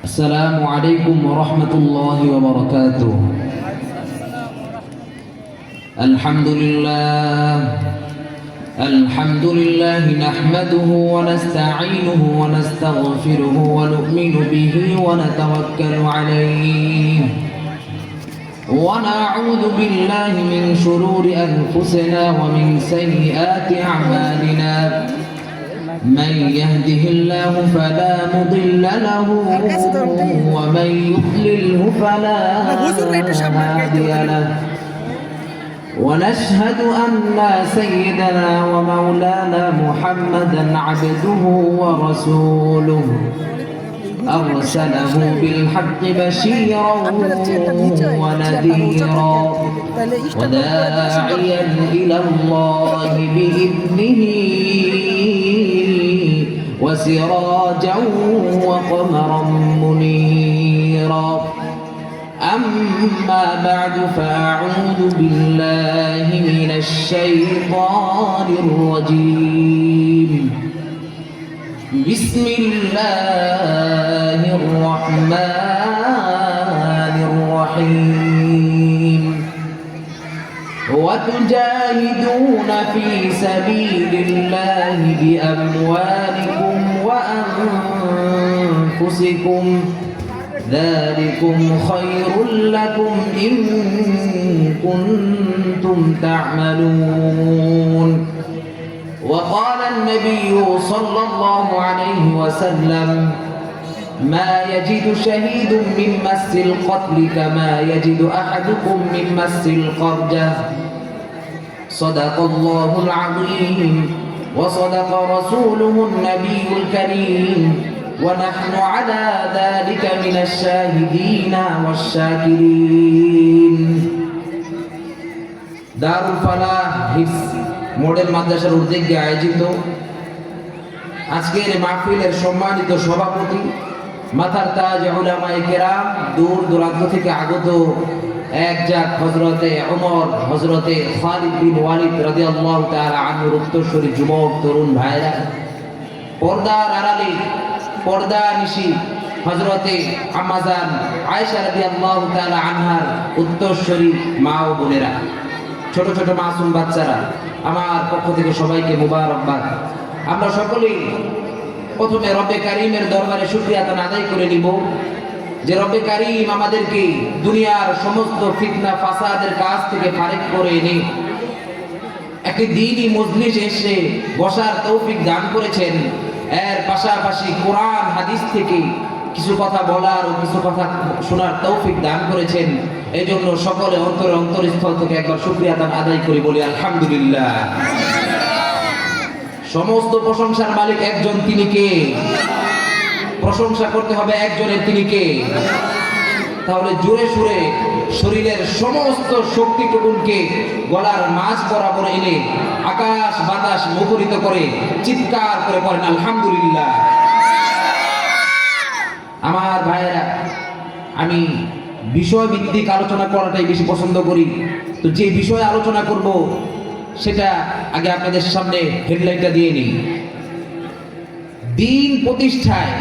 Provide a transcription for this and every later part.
السلام عليكم ورحمة الله وبركاته. الحمد لله نحمده ونستعينه ونستغفره ونؤمن به ونتوكل عليه ونعوذ بالله من شرور أنفسنا ومن سيئات أعمالنا. من يهده الله فلا مضل له ومن يضلله فلا هادي له. ونشهد أن سيدنا ومولانا محمدا عبده ورسوله أرسله بالحق بشيرا ونذيرا وداعيا إلى الله بإذنه وسراجا وقمرا منيرا. أما بعد فأعوذ بالله من الشيطان الرجيم. بسم الله الرحمن الرحيم. وتجاهدون في سبيل الله بأموالكم وأنفسكم ذلكم خير لكم إن كنتم تعملون. وقال النبي صلى الله عليه وسلم: ما يجد شهيد من مس القتل كما يجد أحدكم من مس القرجة. صدق الله العظيم وصدق رسوله النبي الكريم ونحن على ذلك من الشاهدين والشاكرين. দারুল Falah হিফজ model মাদ্রাসার উদ্যোগে আয়োজিত আজকের মাহফিলের সম্মানিত সভাপতি, মাথার তাজ উলামায়ে কেরাম, দূর দূরান্ত থেকে আগত এক জাত হযরতে ওমর, হযরতে খালিদ বিন ওয়ালিদ রাদিয়াল্লাহু তাআলা আনহুর উত্তরসূরি যুবক তরুণ ভাইরা, পর্দার আড়ালে পর্দা নিশি হযরতে আম্মাজান আয়েশা রাদিয়াল্লাহু তাআলা আনহার উত্তরসূরি মা ও বোনেরা, ছোট ছোট মাসুম বাচ্চারা, আমার পক্ষ থেকে সবাইকে মুবারকবাদ। আমরা সকলেই প্রথমে রব্বে কারীমের দরবারে শুকরিয়া আদায় করে নিব যে রব্বে কারীম আমাদেরকে দুনিয়ার সমস্ত ফিতনা ফাসাদের কাজ থেকে ফারেক করে এনে একটি দ্বীনি মজলিসে এসে বসার তৌফিক দান করেছেন। এর পাশাপাশি কোরআন হাদিস থেকে কিছু কথা বলার ও কিছু কথা শোনার তৌফিক দান করেছেন। এই জন্য সকলে অন্তরস্থল থেকে একবার শুকরিয়া আদায় করি, বলি আলহামদুলিল্লাহ। সমস্ত প্রশংসার মালিক একজন, তিনি কে? প্রশংসা করতে হবে একজনের, তিনি কে? তাহলে জোরে সুরে শরীরের সমস্ত শক্তিটুকুনকে গলার মাঝ বরাবর এনে আকাশ বাতাস মুখরিত করে চিৎকার করে পড়েন আলহামদুলিল্লাহ। আমার ভাইয়েরা, আমি বিষয় ভিত্তিক আলোচনা করাটাই বেশি পছন্দ করি। তো যে বিষয়ে আলোচনা করব সেটা আগে আপনাদের সামনে হেডলাইনটা দিয়ে নিই। দ্বীন প্রতিষ্ঠায়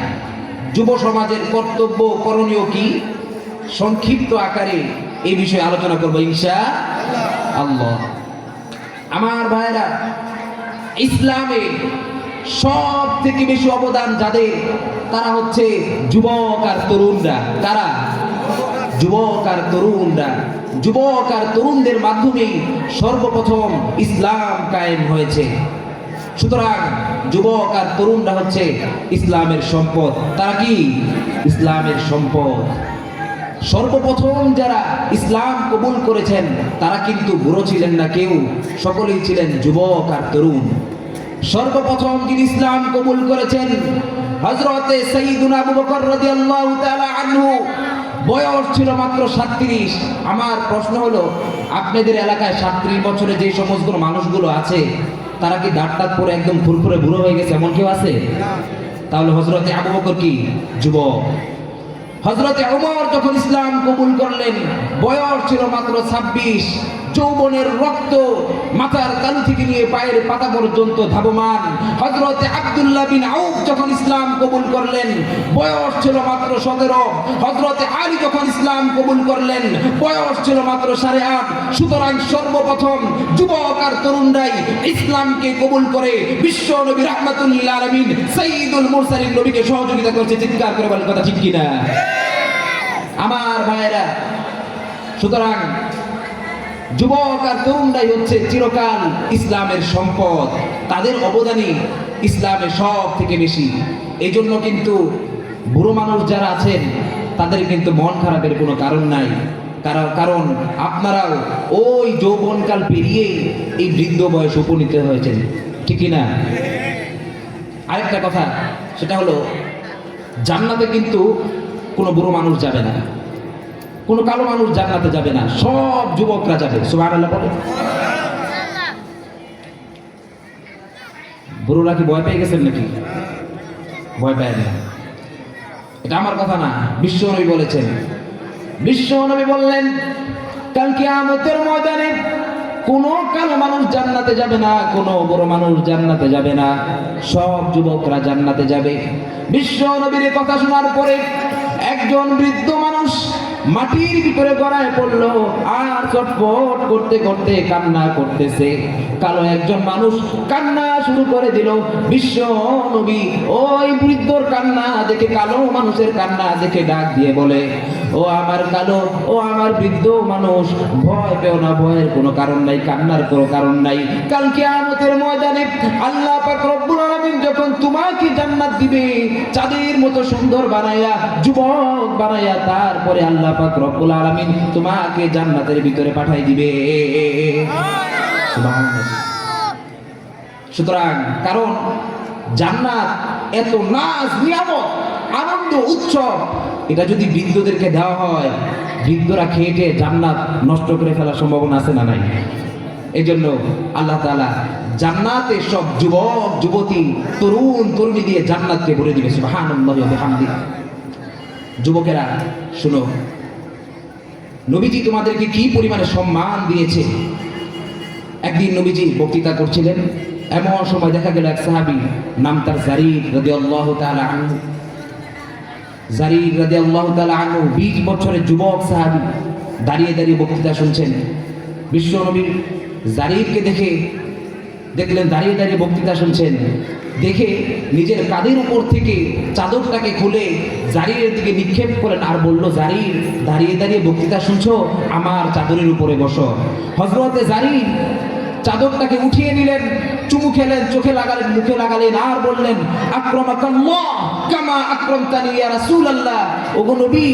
যুব সমাজের কর্তব্য করণীয় কি, সংক্ষিপ্ত আকারে এই বিষয়ে আলোচনা করব ইনশাআল্লাহ। আমার ভাইরা, ইসলামে সব থেকে বেশি অবদান যাদের, তারা হচ্ছে যুবক আর তরুণরা। তারা যুবক আর তরুণরা। যুবক আর তরুণদের মাধ্যমেই সর্বপ্রথম ইসলাম কায়েম হয়েছে। সুতরাং যুবক আর তরুণরা হচ্ছে ইসলামের সম্পদ। তারা কি? ইসলামের সম্পদ। সর্বপ্রথম যারা ইসলাম কবুল করেছেন তারা কিন্তু বুড়ো ছিলেন না কেউ, সকলেই ছিলেন যুবক আর তরুণ। সর্বপ্রথম যিনি ইসলাম কবুল করেছেন হযরতে সাইয়্যিদুনা আবু বকর রাদিয়াল্লাহু তাআলা আনহু, বয়স ছিল মাত্র 37। আমার প্রশ্ন হলো, আপনাদের এলাকায় 37 বছরে যে সমস্ত মানুষগুলো আছে তারা কি দাঁত পরে একদম ফুরফুরে বুড়ো হয়ে গেছে, এমন কেউ আছে? তাহলে হযরতে আবু বকর কি যুবক? হযরতে ওমর যখন ইসলাম কবুল করলেন বয়স ছিল মাত্র 26। যৌবনের রক্ত মাথার তালু থেকে নিয়ে পায়ের পাতা পর্যন্ত ধাবমান। হযরতে আব্দুল্লাহ বিন আউফ যখন ইসলাম কবুল করলেন বয়স ছিল মাত্র 17। হযরতে আলী যখন ইসলাম কবুল করলেন বয়স ছিল মাত্র 8.5। সুতরাং সর্বপ্রথম যুবক আর তরুণরাই ইসলামকে কবুল করে বিশ্ব নবী রাহমাতুল লিল আলামিন সাইয়্যিদুল মুরসালিন নবীকে সহযোগিতা করছে। চিৎকার করে বলেন কথা ঠিক কিনা আমার ভাইরা? সুতরাং যুবক আর তরুণরাই হচ্ছে চিরকাল ইসলামের সম্পদ। তাদের অবদানই ইসলামের সব থেকে বেশি। এই জন্য কিন্তু বুড়ো মানুষ যারা আছেন তাদের কিন্তু মন খারাপের কোনো কারণ নাই। কারণ আপনারাও ওই যৌবনকাল পেরিয়ে এই বৃদ্ধ বয়স উপনীত হয়েছেন, ঠিক না? আরেকটা কথা, সেটা হলো জান্নাতে কিন্তু কোনো বুড়ো মানুষ যাবে না, কোনো কালো মানুষ জান্নাতে যাবে না, সব যুবকরা যাবে। সুবহানাল্লাহ বলে। বুড়োরা কি ভয় পেয়ে গেছেন নাকি? ভয় পায় না, এটা আমার কথা না, বিশ্ব নবী বলেছেন। বিশ্ব নবী বললেন কাল কিয়ামতের ময়দানে কোনো কালো মানুষ জান্নাতে যাবে না, কোনো বড় মানুষ জান্নাতে যাবে না, সব যুবকরা জান্নাতে যাবে। বিশ্ব নবীর কথা শোনার পরে একজন বৃদ্ধ মানুষ মাটির ভিতরে গড়ায় পড়লো আর চটপট করতে করতে কান্না করতেছে। কালো একজন মানুষ কান্না শুরু করে দিল। বিশ্ব নবী ওই বৃদ্ধর কান্না দেখে, কালো মানুষের কান্না দেখে ডাক দিয়ে বলে, ও আমার কালো, ও আমার বৃদ্ধ মানুষ, ভয় পেও না, ভয়ের কোনো কারণ নাই, কান্নার কোনো কারণ নাই। কাল কিয়ামতের ময়দানে আল্লাহ পাক রব্বুল আলামিন যখন তোমাকে জান্নাত দিবে চাঁদের মতো সুন্দর বানায়া, যুবক বানায়া, তারপরে আল্লাহ পাক রব্বুল আলামিন তোমাকে জান্নাতের ভিতরে পাঠাই দিবে। সুবহানাল্লাহ। সুতরাং কারণ জান্নাত এত নাজ নিয়ামত আনন্দ উৎসব, এটা যদি বৃদ্ধদেরকে দেওয়া হয়, বৃদ্ধরা খেয়ে জান্নাত নষ্ট করে ফেলার সম্ভাবনা আছে না নাই? এই জন্য আল্লাহ তাআলা জান্নাতে সব যুবক যুবতী তরুণ তরুণী দিয়ে জান্নাতকে ভরে দিবে। সুবহানাল্লাহি ওয়া বিহামদিহি। যুবকেরা শুনো, নবীজি তোমাদেরকে কি পরিমাণে সম্মান দিয়েছে। একদিন নবীজি বক্তৃতা করছিলেন, এমন সময় দেখা গেল এক সাহাবী, নাম তার জারির রাদিয়াল্লাহু তাআলা আনহু। জারির রাদিয়াল্লাহু তাআলা আনহু 20 বছরের যুবক সাহাবী, দাঁড়িয়ে দাঁড়িয়ে বক্তৃতা শুনছেন। বিশ্ব নবী জারিরকে দেখলেন দাঁড়িয়ে দাঁড়িয়ে বক্তৃতা শুনছেন, দেখে নিজের কাঁধের উপর থেকে চাদরটাকে খুলে জারিরের দিকে নিক্ষেপ করেন আর বলল, জারির, দাঁড়িয়ে দাঁড়িয়ে বক্তৃতা শুনছো, আমার চাদরের উপরে বসো। হযরতে জারির চাদরটাকে উঠিয়ে নিলেন, চুমু খেলেন, চোখে লাগালেন, মুখে লাগালেন আর বললেন, আকরামাকাল্লাহ কামা আকরামতানি ইয়া রাসূলুল্লাহ। ওগো নবী,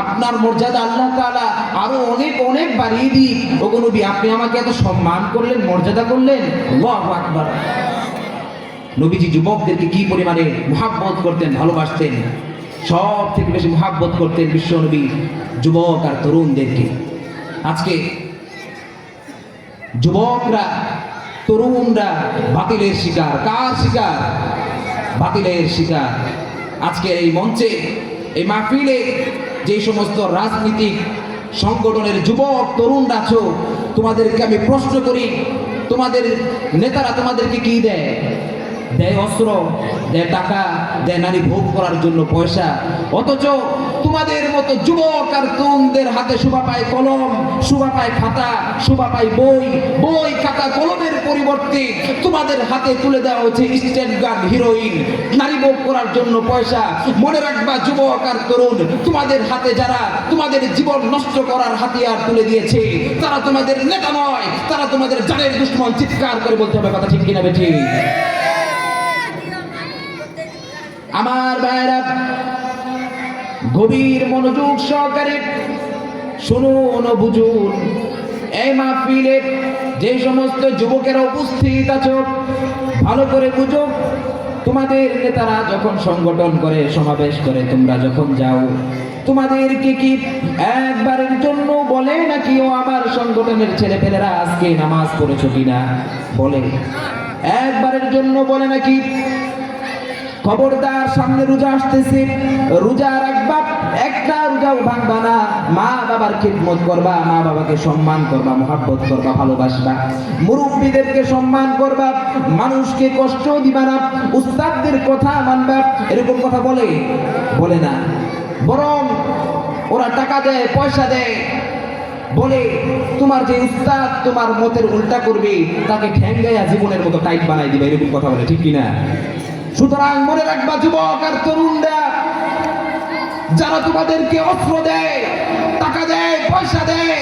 আপনার মর্যাদা আল্লাহ তাআলা আরো অনেক অনেক বাড়িয়ে দিক। ওগো নবী, আপনি আমাকে এত সম্মান করলেন, মর্যাদা করলেন। আল্লাহু আকবার। নবীজি যুবকদেরকে কি পরিমাণে মুহাব্বত করতেন, ভালোবাসতেন। সব থেকে বেশি মুহাব্বত করতেন বিশ্ব নবী যুবক আর তরুণদেরকে। আজকে যুবকরা তরুণরা বাতিলের শিকার। কার শিকার? বাতিলের শিকার। আজকে এই মঞ্চে, এই মাহফিলে যে সমস্ত রাজনীতিক সংগঠনের যুবক তরুণরা আছো, তোমাদেরকে আমি প্রশ্ন করি, তোমাদের নেতারা তোমাদেরকে কি দেয়? দেয় অস্ত্র, দেয় টাকা, দেয় নারী ভোগ করার জন্য পয়সা। অথচ তোমাদের মতো যুবক আর তরুণদের হাতে শোভা পায় কলম, শোভা পায় খাতা, শোভা পায় বই। বই খাতা কলমের পরিবর্তে তোমাদের হাতে তুলে দেওয়া হচ্ছে স্টেট গান, হিরোইন, নারী ভোগ করার জন্য পয়সা। মনে রাখবা যুবক আর তরুণ, তোমাদের হাতে যারা তোমাদের জীবন নষ্ট করার হাতিয়ার তুলে দিয়েছে, তারা তোমাদের নেতা নয়, তারা তোমাদের জানের দুশমন। চিৎকার করে বলতে হবে কথা, ঠিক কিনা বেঠিক? আমার ভাইরা, গভীর মনোযোগ সহকারে শুনুন ও বুঝুন। এই মাহফিলে যে সমস্ত যুবকেরা উপস্থিত আছো, ভালো করে বুঝো। তোমাদের নেতারা যখন সংগঠন করে, সমাবেশ করে, তোমরা যখন যাও, তোমাদেরকে কি একবারের জন্য বলে নাকি, ও আমার সংগঠনের ছেলেপেলেরা আজকে নামাজ পড়েছো কিনা? বলে। একবারের জন্য বলে নাকি? খবরদার, সামনে রোজা আসতেছে, রোজা রাখবা, একটা রোজাও ভাঙবা না। মা বাবার খিদমত করবা, মা বাবাকে সম্মান করবা, মহব্বত করবা, ভালোবাসবা, মুরব্বীদেরকে সম্মান করবা, মানুষকে কষ্ট দিবা না, উস্তাদদের কথা মানবা। এরকম কথা বলে না, বরং ওরা টাকা দেয়, পয়সা দেয়, বলে তোমার যে উস্তাদ তোমার মতের উল্টা করবে তাকে ঠ্যাঙ্গাইয়া জীবনের মতো টাইট বানাই দিবে, এরকম কথা বলে, ঠিক কিনা? সুতরাং মনে রাখবা যুবক আর তরুণরা, যারা তোমাদেরকে অস্ত্র দেয়, টাকা দেয়, পয়সা দেয়,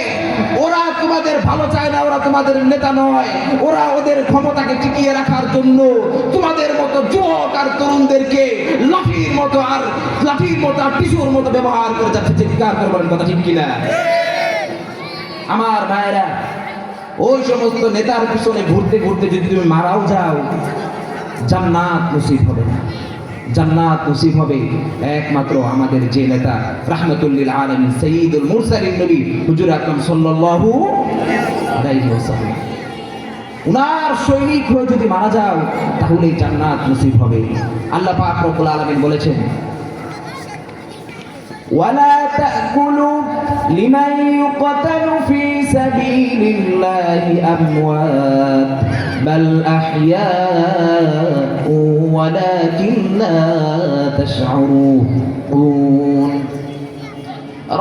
ওরা তোমাদের ভালো চায় না, ওরা তোমাদের নেতা নয়, ওরা ওদের ক্ষমতাকে টিকিয়ে রাখার জন্য তোমাদের মতো যুবক আর তরুণদেরকে লাঠির মতো আর টিস্যুর মতো ব্যবহার করে যাচ্ছে। চিৎকার করে বলেন কথা ঠিক কিনা? আমার ভাইরা, ওই সমস্ত নেতার পিছনে ঘুরতে ঘুরতে যদি তুমি মারাও যাও, জান্নাত নসিব হবে না। জান্নাত নসিব হবে একমাত্র আমাদের যে নেতা রাহমাতুল লিল আলামিন সাইয়্যিদুল মুরসালিন নবী হুজুর আকরাম সাল্লাল্লাহু আলাইহি ওয়াসাল্লাম। উনার সৈনিক হয়ে যদি মারা যাও তাহলে জান্নাত নসিব হবে। আল্লাহ পাক রব্বুল আলামিন বলেছেন, ওয়ালা তাকুলু লিমান ইউকতালু ফি সাবিলিল্লাহি আমওয়াত বাল আহইয়াউ ওয়ালাকিন লা তাশউরুন।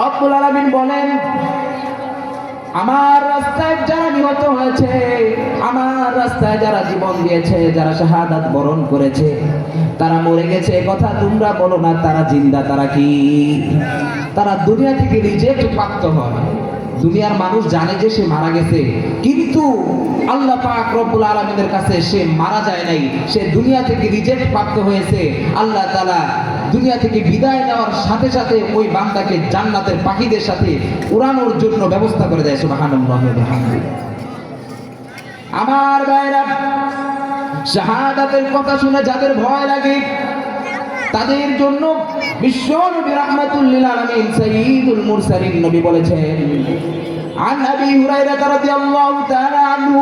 রব্বুল আলামিন বলেন, আমার রাস্তায় যারা নিহত হয়েছে, আমার রাস্তায় যারা জীবন দিয়েছে, যারা শাহাদাত বরণ করেছে, তারা মরে গেছে কথা তোমরা বলো না, তারা জিন্দা। তারা কি? তারা দুনিয়া থেকে রিজেক্ট প্রাপ্ত হয়। দুনিয়ার মানুষ জানে যে সে মারা গেছে, কিন্তু আল্লাহ পাক রব্বুল আলামিনের কাছে সে মারা যায় নাই, সে দুনিয়া থেকে রিজেক্ট প্রাপ্ত হয়েছে। আল্লাহ তাআলা দুনিয়া থেকে বিদায় নেওয়ার সাথে সাথে ওই বান্দাকে জান্নাতের পাখিদের সাথে উড়ানোর জন্য ব্যবস্থা করে দেয়। সুবহানাল্লাহ ওয়া বিহামদিহি। আমার ভাইরা, শাহাদাতের কথা শুনে যাদের ভয় লাগে তাদের জন্য বিশ্ব নবী রাহমাতুল লিল আলামিন সাইয়্যিদুল মুরসালিন নবী বলেছেন, عن أبي هريرة رضي الله تعالى عنه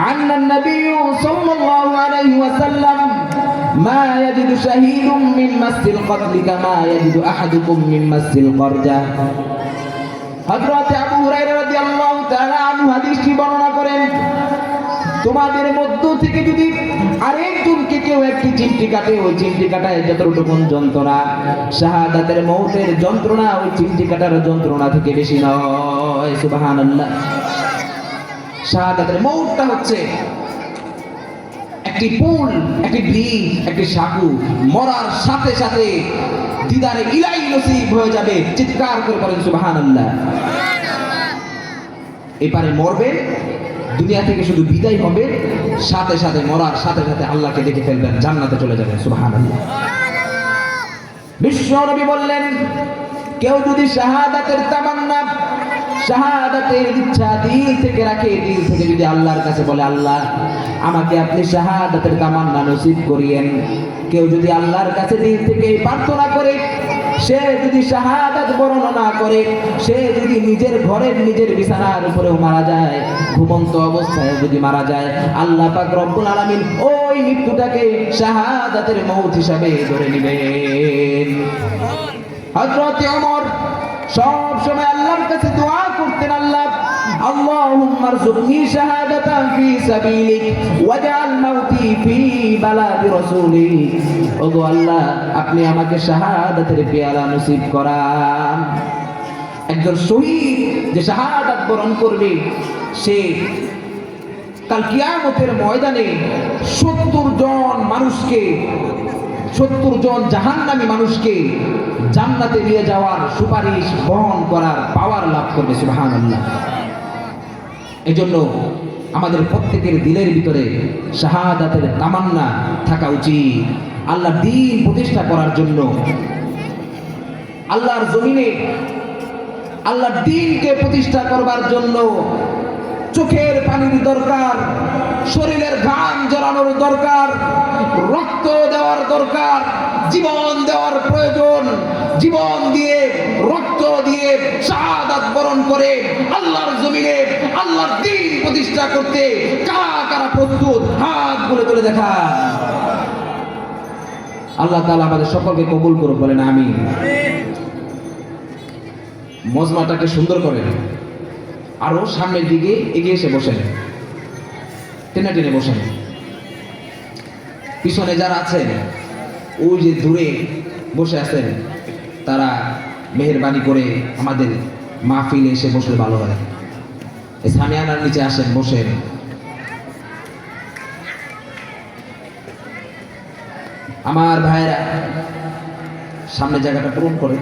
عن النبي صلى الله عليه وسلم ما يجد شهيد من مس القتل كما يجد أحدكم من مس القرجة। হযরত আবু হুরায়রা রাদিয়াল্লাহু তাআলা আনহু হাদিসটি বর্ণনা করেন, তোমাদের মধ্য থেকে যদি আরেকজনকে কেউ একটি চিমটি কাটে, ওই চিমটি কাটায় যতটুকু যন্ত্রণা, শাহাদাতের মওতের যন্ত্রণা ওই চিমটি কাটার যন্ত্রণা থেকে বেশি নয়। সুবহানাল্লাহ। শাহাদাতের মওতটা হচ্ছে একটি পুল, একটি ব্রিজ, একটি সাঁকু, মরার সাথে সাথে দিদারে ইলাহি নসিব হয়ে যাবে। চিৎকার করে বলেন সুবহানাল্লাহ। এপারে মরবে, দুনিয়া থেকে শুধু বিদায় হবে, সাথে সাথে মরার সাথে সাথে আল্লাহকে দেখে ফেলবেন, জান্নাতে চলে যাবেন। সুবহানাল্লাহ। বিশ্ব নবী বললেন, কেউ যদি শাহাদাতের তামান্না, শাহাদাতের ইচ্ছা দিল থেকে রাখে, দিল থেকে যদি আল্লাহর কাছে বলে, আল্লাহ আমাকে আপনি শাহাদাতের তামান্না নসিব করিয়েন, কেউ যদি আল্লাহর কাছে দিল থেকে প্রার্থনা করে, সে যদি শাহাদাত বর্ণনা করে, সে যদি নিজের ঘরের নিজের বিছানার উপরেও মারা যায়, ঘুমন্ত অবস্থায় যদি মারা যায়, আল্লাহ পাক রব্বুল আলামিন ওই মৃত্যুটাকে শাহাদাতের মওত হিসাবে ধরে নেবেন। হযরত ওমর সব সময় আল্লাহর কাছে দোয়া করতেন, আল্লাহ আল্লাহুম্মা রযুকনি শাহাদাতান ফি সাবিলিক ওয়াজআল মাউতি ফি বালাদি রাসূলিক। ওগো আল্লাহ, আপনি আমাকে শাহাদাতের পেয়ালা নসিব করান। একজন শহীদ যে শাহাদাত বরণ করবে, সে কাল কিয়ামতের ময়দানে 70 জন মানুষকে, 70 জন জাহান্নামী মানুষকে জান্নাতে নিয়ে যাওয়ার সুপারিশ বহন করার পাওয়ার লাভ করবে। সুবহানাল্লাহ। এজন্য আমাদের প্রত্যেকের দিলের ভিতরে শাহাদাতের তামান্না থাকা উচিত। আল্লাহর দ্বীন প্রতিষ্ঠা করার জন্য, আল্লাহর জমিনে আল্লাহর দ্বীনকে প্রতিষ্ঠা করবার জন্য চোখের পানির দরকার, শরীরের ঘাম জড়ানোর দরকার, রক্ত দেওয়ার দরকার, জীবন দেওয়ার প্রয়োজন। জীবন দিয়ে, রক্ত দিয়ে শাহাদাত বরণ করে আল্লাহর জমিনে আল্লাহর দ্বীন প্রতিষ্ঠা করতে কারা কারা প্রস্তুত? হাত তুলে তুলে দেখা। আল্লাহ তাআলা আমাদের সকলকে কবুল করুন, বলেন আমিন। মজমাটাকে সুন্দর করে আরো সামনের দিকে এগিয়ে এসে বসেন, টেনে টেনে বসেন। পিছনে যারা আছেন ওই যে দূরে বসে আছেন, তারা মেহেরবানি করে আমাদের মাহফিলে এসে বসলে ভালো হয়। এই সামিয়ানার নিচে আসেন, বসেন। আমার ভাইরা সামনে জায়গাটা পূরণ করে।